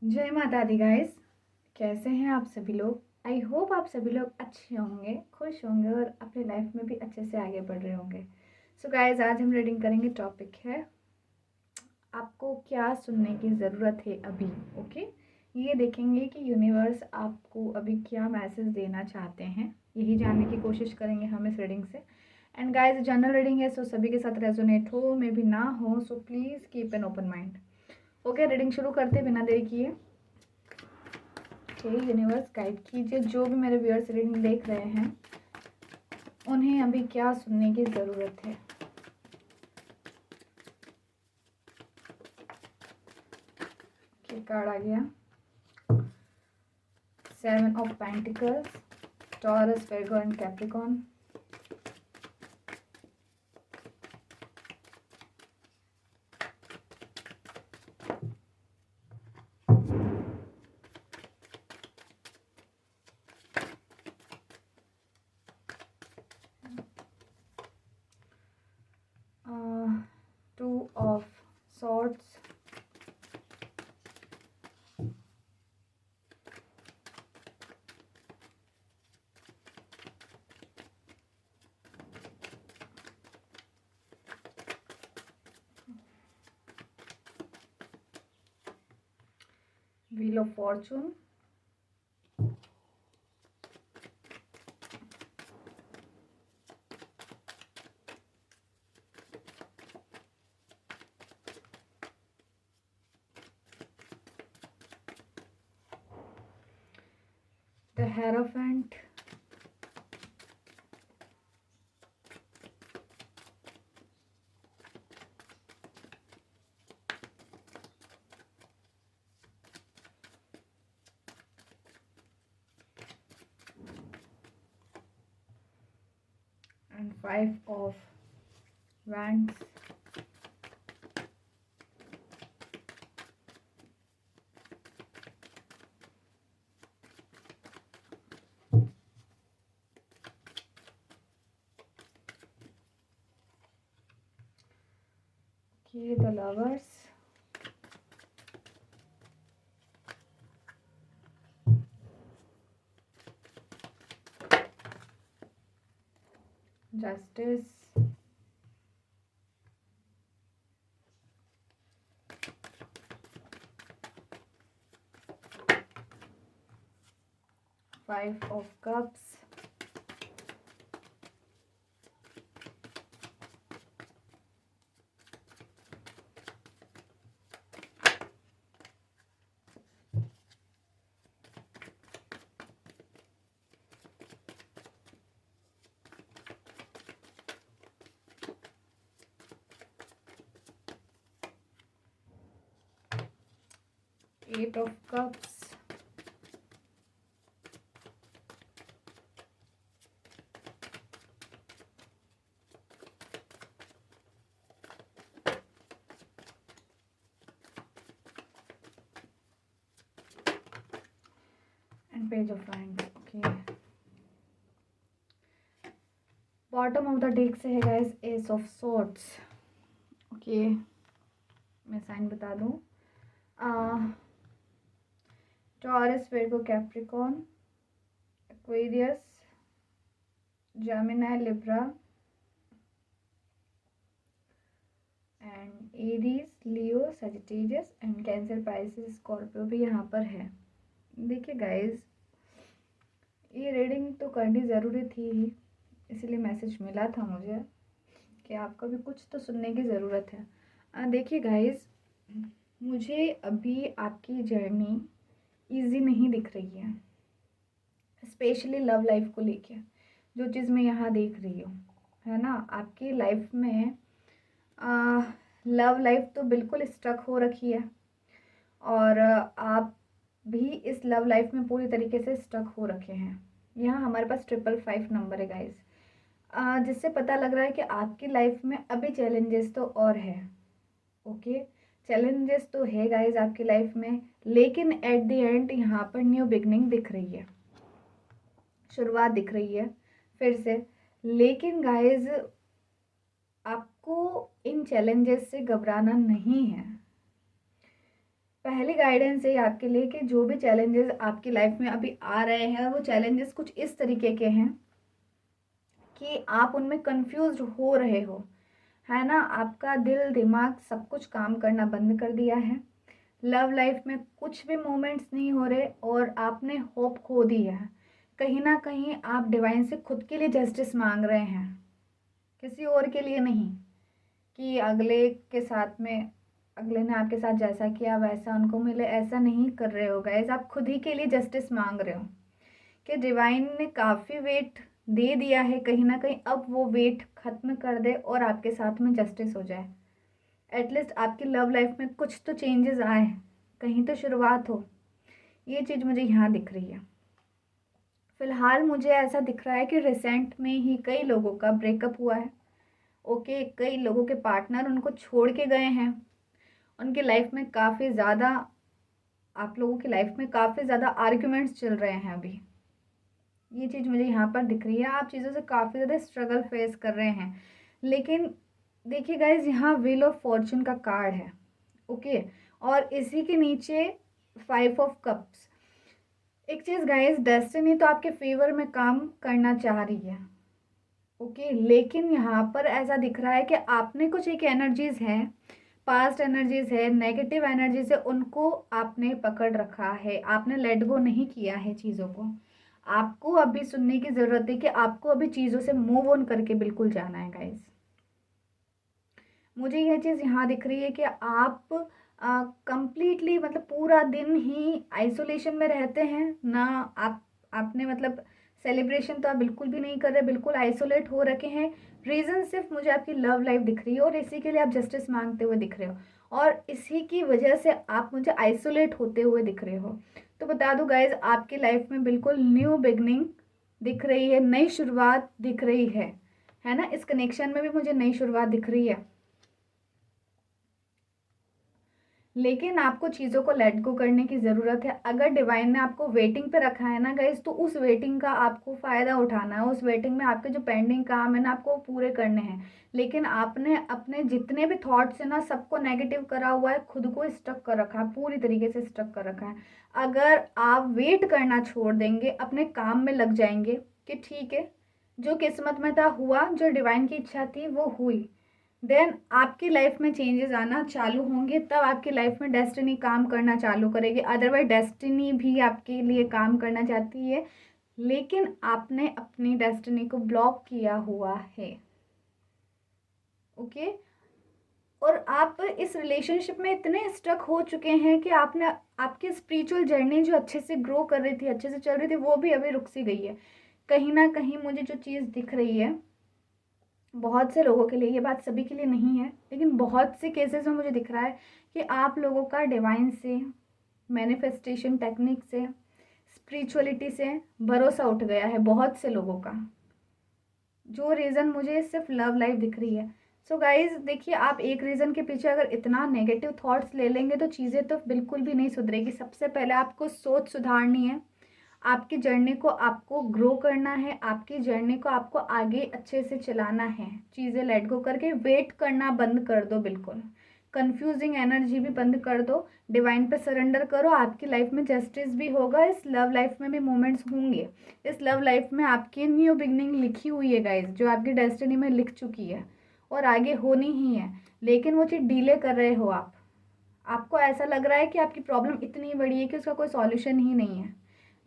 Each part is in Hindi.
जय माता दी गाइस। कैसे हैं आप सभी लोग? आई होप आप सभी लोग अच्छे होंगे, खुश होंगे और अपनी लाइफ में भी अच्छे से आगे बढ़ रहे होंगे। सो गाइस, आज हम रीडिंग करेंगे। टॉपिक है आपको क्या सुनने की ज़रूरत है अभी। ओके, ये देखेंगे कि यूनिवर्स आपको अभी क्या मैसेज देना चाहते हैं, यही जानने की कोशिश करेंगे हम इस रीडिंग से। एंड गाइस, जनरल रीडिंग है, सो सभी के साथ रेजोनेट हो मे भी ना हो, so please keep an open mind. Okay, reading शुरू करते बिना देरी किए। यूनिवर्स गाइड कीजिए जो भी मेरे व्यूअर्स रीडिंग देख रहे हैं, उन्हें अभी क्या सुनने की ज़रूरत है। कार्ड आ गया 7 of pentacles, taurus, Virgo and Capricorn. Two of swords, wheel of Fortune, the hierophant, and 5 of wands, the lovers, justice, five of cups, eight of cups, and page of wands. Okay, bottom of the deck से है guys S of swords. Okay, मैं साइन बता दूं। Taurus, Virgo, Capricorn, Aquarius, Gemini, Libra and Aries, Leo, Sagittarius and cancer, Pisces, Scorpio भी यहाँ पर है। देखिए गाइस, ये रीडिंग तो करनी ज़रूरी थी ही, इसलिए मैसेज मिला था मुझे कि आपको भी कुछ तो सुनने की ज़रूरत है। देखिए गाइस, मुझे अभी आपकी जर्नी इजी नहीं दिख रही है, स्पेशली लव लाइफ को लेके। जो चीज़ मैं यहाँ देख रही हूँ, है ना, आपकी लाइफ में लव लाइफ तो बिल्कुल स्टक हो रखी है, और आप भी इस लव लाइफ में पूरी तरीके से स्टक हो रखे हैं। यहाँ हमारे पास 555 नंबर है गाइस, जिससे पता लग रहा है कि आपकी लाइफ में अभी चैलेंजेस तो और है। ओके, चैलेंजेस तो है गाइस आपकी लाइफ में, लेकिन एट द एंड यहाँ पर न्यू बिगनिंग दिख रही है, शुरुआत दिख रही है फिर से। लेकिन गाइस, आपको इन चैलेंजेस से घबराना नहीं है। पहली गाइडेंस है आपके लिए कि जो भी चैलेंजेस आपकी लाइफ में अभी आ रहे हैं वो चैलेंजेस कुछ इस तरीके के हैं कि आप उनमें कंफ्यूज हो रहे हो, है ना। आपका दिल दिमाग सब कुछ काम करना बंद कर दिया है। लव लाइफ में कुछ भी मोमेंट्स नहीं हो रहे और आपने होप खो दी है। कहीं ना कहीं आप डिवाइन से खुद के लिए जस्टिस मांग रहे हैं, किसी और के लिए नहीं कि अगले के साथ में, अगले ने आपके साथ जैसा किया वैसा उनको मिले, ऐसा नहीं कर रहे हो गाइस। आप खुद ही के लिए जस्टिस मांग रहे हो कि डिवाइन ने काफ़ी वेट दे दिया है, कहीं ना कहीं अब वो वेट ख़त्म कर दे और आपके साथ में जस्टिस हो जाए। एटलीस्ट आपकी लव लाइफ में कुछ तो चेंजेस आए, कहीं तो शुरुआत हो। ये चीज़ मुझे यहाँ दिख रही है। फ़िलहाल मुझे ऐसा दिख रहा है कि रिसेंट में ही कई लोगों का ब्रेकअप हुआ है। ओके, कई लोगों के पार्टनर उनको छोड़ के गए हैं। उनकी लाइफ में काफ़ी ज़्यादा, आप लोगों की लाइफ में काफ़ी ज़्यादा आर्ग्यूमेंट्स चल रहे हैं अभी। ये चीज़ मुझे यहाँ पर दिख रही है। आप चीज़ों से काफ़ी ज़्यादा स्ट्रगल फेस कर रहे हैं। लेकिन देखिए गाइज, यहाँ व्हील ऑफ फॉर्चून का कार्ड है। ओके, और इसी के नीचे 5 ऑफ कप्स। एक चीज़ गाइज, डेस्टिनी तो आपके फेवर में काम करना चाह रही है। ओके, लेकिन यहाँ पर ऐसा दिख रहा है कि आपने कुछ एक एनर्जीज हैं, पास्ट एनर्जीज है, नेगेटिव एनर्जीज है, उनको आपने पकड़ रखा है, आपने लेट गो नहीं किया है चीज़ों को। आपको अभी सुनने की ज़रूरत है कि आपको अभी चीज़ों से मूव ऑन करके बिल्कुल जाना है गाइस। मुझे यह चीज़ यहाँ दिख रही है कि आप कंप्लीटली मतलब पूरा दिन ही आइसोलेशन में रहते हैं ना। आपने मतलब सेलिब्रेशन तो आप बिल्कुल भी नहीं कर रहे, बिल्कुल आइसोलेट हो रखे हैं। रीज़न सिर्फ मुझे आपकी लव लाइफ दिख रही है और इसी के लिए आप जस्टिस मांगते हुए दिख रहे हो और इसी की वजह से आप मुझे आइसोलेट होते हुए दिख रहे हो। तो बता दूं गाइज, आपकी लाइफ में बिल्कुल न्यू बिगनिंग दिख रही है, नई शुरुआत दिख रही है ना। इस कनेक्शन में भी मुझे नई शुरुआत दिख रही है। लेकिन आपको चीज़ों को लेट गो करने की ज़रूरत है। अगर डिवाइन ने आपको वेटिंग पे रखा है ना गाइज, तो उस वेटिंग का आपको फ़ायदा उठाना है। उस वेटिंग में आपके जो पेंडिंग काम है ना, आपको पूरे करने हैं। लेकिन आपने अपने जितने भी थॉट्स है ना, सबको नेगेटिव करा हुआ है, खुद को स्टक कर रखा है, पूरी तरीके से स्टक कर रखा है। अगर आप वेट करना छोड़ देंगे, अपने काम में लग जाएंगे कि ठीक है, जो किस्मत में था हुआ, जो डिवाइन की इच्छा थी वो हुई, देन आपकी लाइफ में चेंजेस आना चालू होंगे। तब आपकी लाइफ में डेस्टिनी काम करना चालू करेगी। अदरवाइज डेस्टिनी भी आपके लिए काम करना चाहती है, लेकिन आपने अपनी डेस्टिनी को ब्लॉक किया हुआ है। ओके, और आप इस रिलेशनशिप में इतने स्टक हो चुके हैं कि आपने आपकी स्पिरिचुअल जर्नी जो अच्छे से ग्रो कर रही थी, अच्छे से चल रही थी, वो भी अभी रुक सी गई है। कहीं ना कहीं मुझे जो चीज़ दिख रही है, बहुत से लोगों के लिए, ये बात सभी के लिए नहीं है, लेकिन बहुत से केसेस में मुझे दिख रहा है कि आप लोगों का डिवाइन से, मैनिफेस्टेशन टेक्निक से, स्पिरिचुअलिटी से भरोसा उठ गया है बहुत से लोगों का। जो रीज़न मुझे सिर्फ लव लाइफ दिख रही है। सो गाइज देखिए, आप एक रीज़न के पीछे अगर इतना नेगेटिव थॉट्स ले लेंगे तो चीज़ें तो बिल्कुल भी नहीं सुधरेगी। सबसे पहले आपको सोच सुधारनी है। आपकी जर्नी को आपको ग्रो करना है, आपकी जर्नी को आपको आगे अच्छे से चलाना है। चीज़ें लेट गो करके वेट करना बंद कर दो, बिल्कुल कंफ्यूजिंग एनर्जी भी बंद कर दो, डिवाइन पे सरेंडर करो। आपकी लाइफ में जस्टिस भी होगा, इस लव लाइफ में भी मोमेंट्स होंगे। इस लव लाइफ में आपकी न्यू बिगनिंग लिखी हुई है गाइज, जो आपकी डेस्टिनी में लिख चुकी है और आगे होनी ही है। लेकिन वो चीज़ डिले कर रहे हो आप। आपको ऐसा लग रहा है कि आपकी प्रॉब्लम इतनी बड़ी है कि उसका कोई सॉल्यूशन ही नहीं है,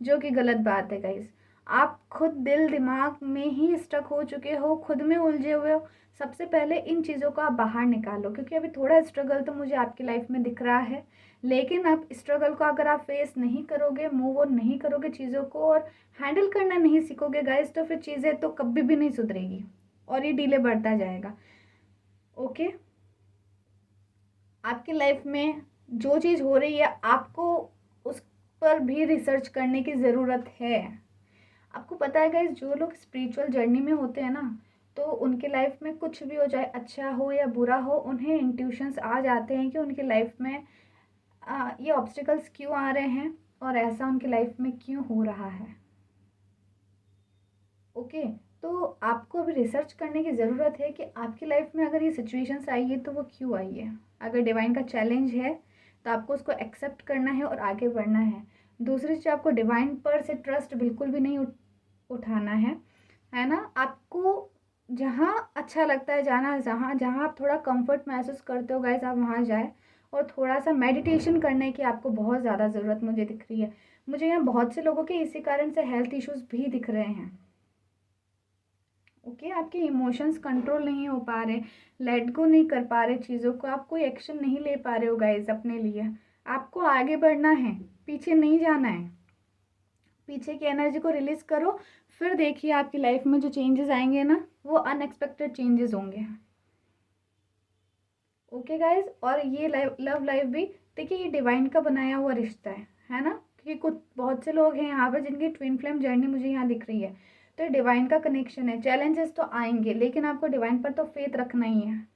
जो कि गलत बात है गाइस। आप खुद दिल दिमाग में ही स्टक हो चुके हो, खुद में उलझे हुए हो। सबसे पहले इन चीज़ों को आप बाहर निकालो, क्योंकि अभी थोड़ा स्ट्रगल तो मुझे आपकी लाइफ में दिख रहा है। लेकिन आप स्ट्रगल को अगर आप फेस नहीं करोगे, मूव ऑन नहीं करोगे चीज़ों को और हैंडल करना नहीं सीखोगे गाइस, तो फिर चीज़ें तो कभी भी नहीं सुधरेगी और ये डिले बढ़ता जाएगा। ओके, आपकी लाइफ में जो चीज़ हो रही है, आपको उस पर भी रिसर्च करने की ज़रूरत है। आपको पता है गाइस, जो लोग स्पिरिचुअल जर्नी में होते हैं ना, तो उनके लाइफ में कुछ भी हो जाए, अच्छा हो या बुरा हो, उन्हें इंट्यूशंस आ जाते हैं कि उनकी लाइफ में ये ऑब्स्टिकल्स क्यों आ रहे हैं और ऐसा उनकी लाइफ में क्यों हो रहा है। ओके, तो आपको अभी रिसर्च करने की ज़रूरत है कि आपकी लाइफ में अगर ये सिचुएशंस आई है तो वो क्यों आई है। अगर डिवाइन का चैलेंज है, तो आपको उसको एक्सेप्ट करना है और आगे बढ़ना है। दूसरी चीज़, आपको डिवाइन पर से ट्रस्ट बिल्कुल भी नहीं उठाना है ना। आपको जहाँ अच्छा लगता है जाना, जहाँ जहाँ आप थोड़ा कंफर्ट महसूस करते हो गाइस, आप वहाँ जाए। और थोड़ा सा मेडिटेशन करने की आपको बहुत ज़्यादा ज़रूरत मुझे दिख रही है। मुझे यहाँ बहुत से लोगों के इसी कारण से हेल्थ इश्यूज़ भी दिख रहे हैं। ओके, आपके इमोशंस कंट्रोल नहीं हो पा रहे, लेट गो नहीं कर पा रहे चीज़ों को, आप कोई एक्शन नहीं ले पा रहे हो गाइज अपने लिए। आपको आगे बढ़ना है, पीछे नहीं जाना है। पीछे की एनर्जी को रिलीज करो, फिर देखिए आपकी लाइफ में जो चेंजेस आएंगे ना, वो अनएक्सपेक्टेड चेंजेस होंगे। ओके गाइज, और ये लव लाइफ भी देखिए, ये डिवाइन का बनाया हुआ रिश्ता है ना। क्योंकि कुछ बहुत से लोग हैं यहाँ पर जिनकी ट्विन फ्लेम जर्नी मुझे यहाँ दिख रही है, तो ये डिवाइन का कनेक्शन है। चैलेंजेस तो आएंगे, लेकिन आपको डिवाइन पर तो फेथ रखना ही है।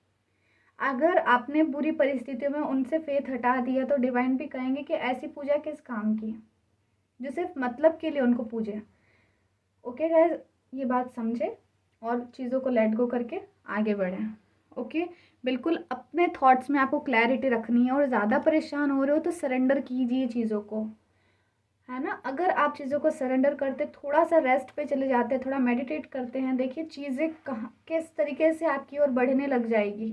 अगर आपने बुरी परिस्थितियों में उनसे फेथ हटा दिया तो डिवाइन भी कहेंगे कि ऐसी पूजा किस काम की, जो सिर्फ मतलब के लिए उनको पूजे। ओके गाइज, ये बात समझे और चीज़ों को लेट गो करके आगे बढ़ें। ओके, बिल्कुल अपने थॉट्स में आपको क्लैरिटी रखनी है। और ज़्यादा परेशान हो रहे हो तो सरेंडर कीजिए चीज़ों को, है ना। अगर आप चीज़ों को सरेंडर करते, थोड़ा सा रेस्ट पे चले जाते हैं, थोड़ा मेडिटेट करते हैं, देखिए चीज़ें कहाँ किस तरीके से आपकी ओर बढ़ने लग जाएगी।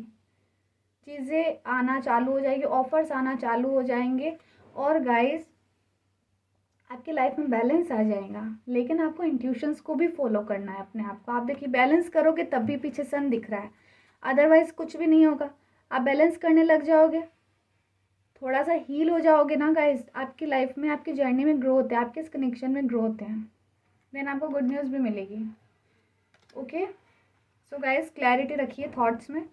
चीज़ें आना चालू हो जाएगी, ऑफर्स आना चालू हो जाएंगे। और गाइस, आपकी लाइफ में बैलेंस आ जाएगा। लेकिन आपको इंट्यूशंस को भी फॉलो करना है अपने आप को। आप देखिए, बैलेंस करोगे तब भी पीछे सन दिख रहा है, अदरवाइज कुछ भी नहीं होगा। आप बैलेंस करने लग जाओगे, थोड़ा सा हील हो जाओगे ना गाइस, आपकी लाइफ में, आपकी जर्नी में ग्रोथ है, आपके इस कनेक्शन में ग्रोथ है, देन आपको गुड न्यूज़ भी मिलेगी। ओके, सो गाइस, क्लैरिटी रखिए थॉट्स में।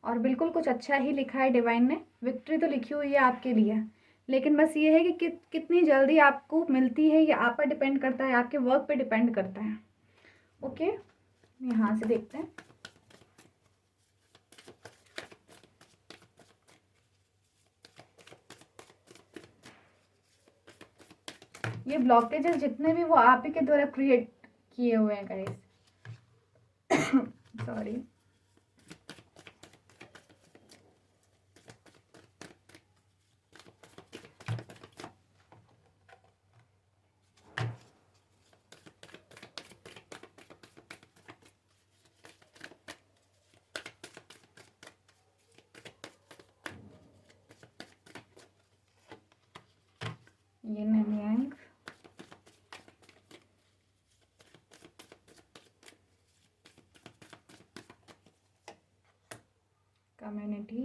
और बिल्कुल कुछ अच्छा ही लिखा है डिवाइन ने, विक्ट्री तो लिखी हुई है आपके लिए। लेकिन बस ये है कि कितनी जल्दी आपको मिलती है, ये आप पर डिपेंड करता है, आपके वर्क पे डिपेंड करता है। ओके, यहाँ से देखते हैं। ये ब्लॉकेजेस जितने भी वो आप ही के द्वारा क्रिएट किए हुए हैं गाइस। सॉरी। ये नैंग community,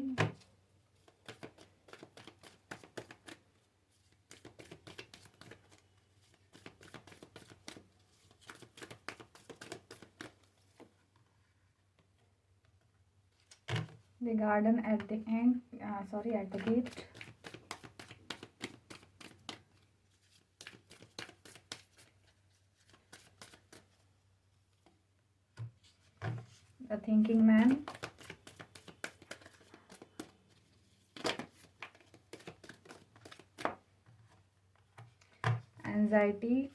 the garden at the end, sorry, at the gate, the thinking man, anxiety,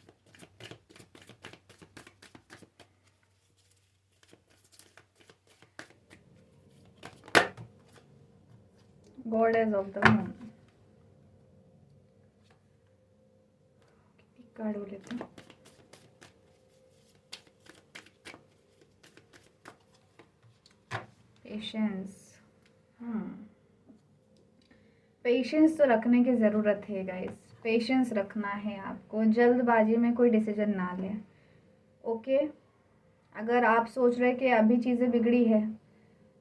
goddess of the moon। एक कार्ड हो लेते हैं। पेशेंस, पेशेंस तो रखने की ज़रूरत है गाइस, पेशेंस रखना है आपको, जल्दबाजी में कोई डिसीजन ना लें। ओके, अगर आप सोच रहे कि अभी चीज़ें बिगड़ी है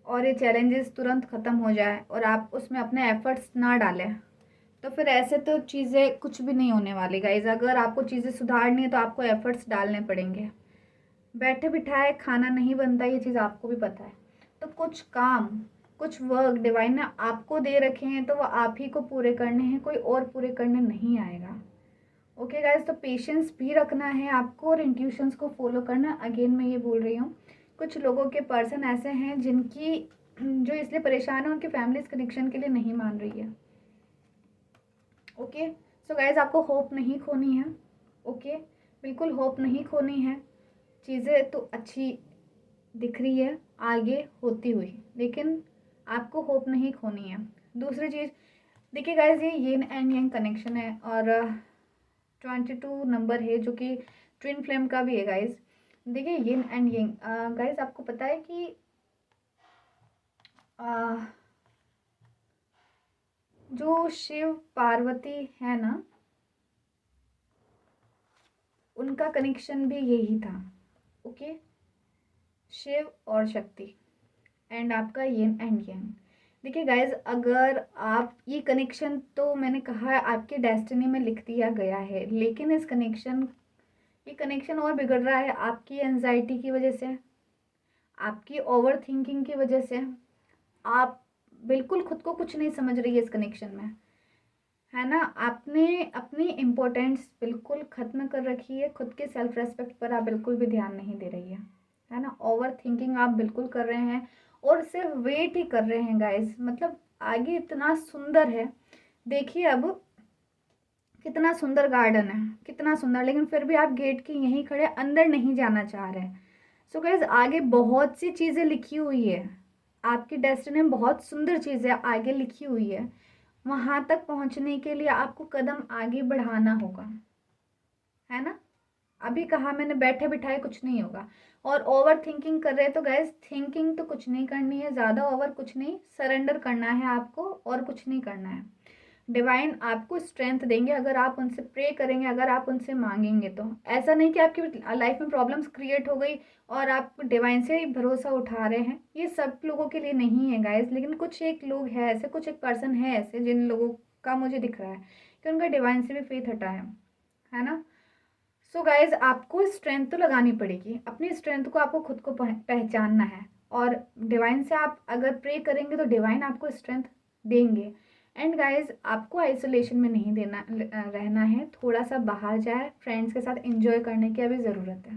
और ये चैलेंजेस तुरंत ख़त्म हो जाए और आप उसमें अपने एफर्ट्स ना डालें, तो फिर ऐसे तो चीज़ें कुछ भी नहीं होने वाली गाइस। अगर आपको चीज़ें सुधारनी है तो आपको एफर्ट्स डालने पड़ेंगे। बैठे बिठाए खाना नहीं बनता, ये चीज़ आपको भी पता है। तो कुछ काम, कुछ वर्क डिवाइन ने आपको दे रखे हैं, तो वो आप ही को पूरे करने हैं, कोई और पूरे करने नहीं आएगा। ओके गाइस, तो पेशेंस भी रखना है आपको और इंट्यूशंस को फॉलो करना। अगेन मैं ये बोल रही हूँ, कुछ लोगों के पर्सन ऐसे हैं जिनकी जो इसलिए परेशान है, उनकी फैमिली इस कनेक्शन के लिए नहीं मान रही है। ओके, सो गाइज, आपको होप नहीं खोनी है। ओके, बिल्कुल होप नहीं खोनी है। चीज़ें तो अच्छी दिख रही है आगे होती हुई, लेकिन आपको होप नहीं खोनी है। दूसरी चीज़, देखिए गाइज, ये यिन एंड yang कनेक्शन है और 22 नंबर है जो कि ट्विन फ्लेम का भी है गाइज। देखिए यिन एंड yang गाइज, आपको पता है कि जो शिव पार्वती है ना, उनका कनेक्शन भी यही था। ओके, शिव और शक्ति एंड आपका यिन एंड yang। देखिए गाइज, अगर आप ये कनेक्शन, तो मैंने कहा है आपके डेस्टिनी में लिख दिया गया है, लेकिन ये कनेक्शन और बिगड़ रहा है आपकी एंजाइटी की वजह से, आपकी ओवर थिंकिंग की वजह से। आप बिल्कुल खुद को कुछ नहीं समझ रही है इस कनेक्शन में, है ना। आपने अपनी इम्पोर्टेंस बिल्कुल ख़त्म कर रखी है, खुद के सेल्फ रेस्पेक्ट पर आप बिल्कुल भी ध्यान नहीं दे रही है ना। ओवर थिंकिंग आप बिल्कुल कर रहे हैं और सिर्फ वेट ही कर रहे हैं गाइस। मतलब आगे इतना सुंदर है, देखिए अब कितना सुंदर गार्डन है, कितना सुंदर, लेकिन फिर भी आप गेट के यहीं खड़े, अंदर नहीं जाना चाह रहे हैं। सो गाइस, आगे बहुत सी चीज़ें लिखी हुई है, आपकी डेस्टिनी में बहुत सुंदर चीज़ें आगे लिखी हुई है। वहाँ तक पहुँचने के लिए आपको कदम आगे बढ़ाना होगा, है ना। अभी कहा मैंने, बैठे बिठाए कुछ नहीं होगा। और ओवर थिंकिंग कर रहे हैं तो गैस, थिंकिंग तो कुछ नहीं करनी है, ज़्यादा ओवर कुछ नहीं, सरेंडर करना है आपको और कुछ नहीं करना है। डिवाइन आपको स्ट्रेंथ देंगे अगर आप उनसे प्रे करेंगे, अगर आप उनसे मांगेंगे। तो ऐसा नहीं कि आपकी लाइफ में प्रॉब्लम्स क्रिएट हो गई और आप डिवाइन से ही भरोसा उठा रहे हैं, ये सब लोगों के लिए नहीं है गाइज। लेकिन कुछ एक लोग हैं ऐसे, कुछ एक पर्सन है ऐसे, जिन लोगों का मुझे दिख रहा है कि उनका डिवाइन से भी फेथ हटा है ना। सो गाइज, आपको स्ट्रेंथ तो लगानी पड़ेगी, अपनी स्ट्रेंथ को आपको खुद को पहचानना है। और डिवाइन से आप अगर प्रे करेंगे तो डिवाइन आपको स्ट्रेंथ देंगे। एंड गाइज, आपको आइसोलेशन में नहीं रहना है, थोड़ा सा बाहर जाए, फ्रेंड्स के साथ एंजॉय करने की अभी ज़रूरत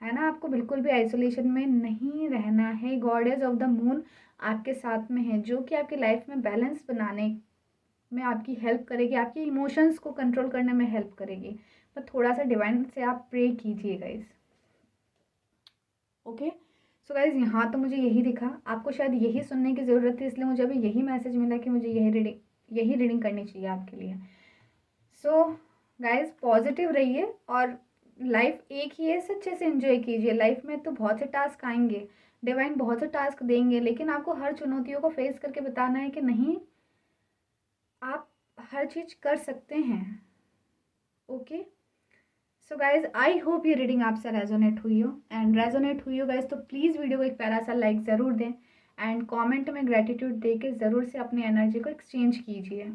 है ना। आपको बिल्कुल भी आइसोलेशन में नहीं रहना है। गॉडेस ऑफ द मून आपके साथ में है, जो कि आपकी लाइफ में बैलेंस बनाने में आपकी हेल्प करेगी, आपके इमोशंस को कंट्रोल करने में हेल्प करेगी। पर थोड़ा सा डिवाइन से आप प्रे कीजिए गाइज। ओके, सो गाइज, यहाँ तो मुझे यही दिखा, आपको शायद यही सुनने की ज़रूरत थी, इसलिए मुझे अभी यही मैसेज मिला कि मुझे यही रीडिंग करनी चाहिए आपके लिए। सो गाइज, पॉजिटिव रहिए और लाइफ एक ही है, अच्छे से एंजॉय कीजिए। लाइफ में तो बहुत से टास्क आएंगे, डिवाइन बहुत से टास्क देंगे, लेकिन आपको हर चुनौतियों को फेस करके बताना है कि नहीं, आप हर चीज़ कर सकते हैं। Okay, so guys, I hope ये रीडिंग आपसे रेजोनेट हुई हो, एंड रेजोनेट हुई हो गाइज तो प्लीज़ वीडियो को एक प्यारा सा लाइक ज़रूर दें एंड कमेंट में ग्रेटिट्यूड दे के ज़रूर से अपनी एनर्जी को एक्सचेंज कीजिए।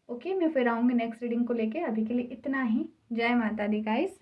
ओके, मैं फिर आऊँगी नेक्स्ट रीडिंग को लेके, अभी के लिए इतना ही। जय माता दी गाइज।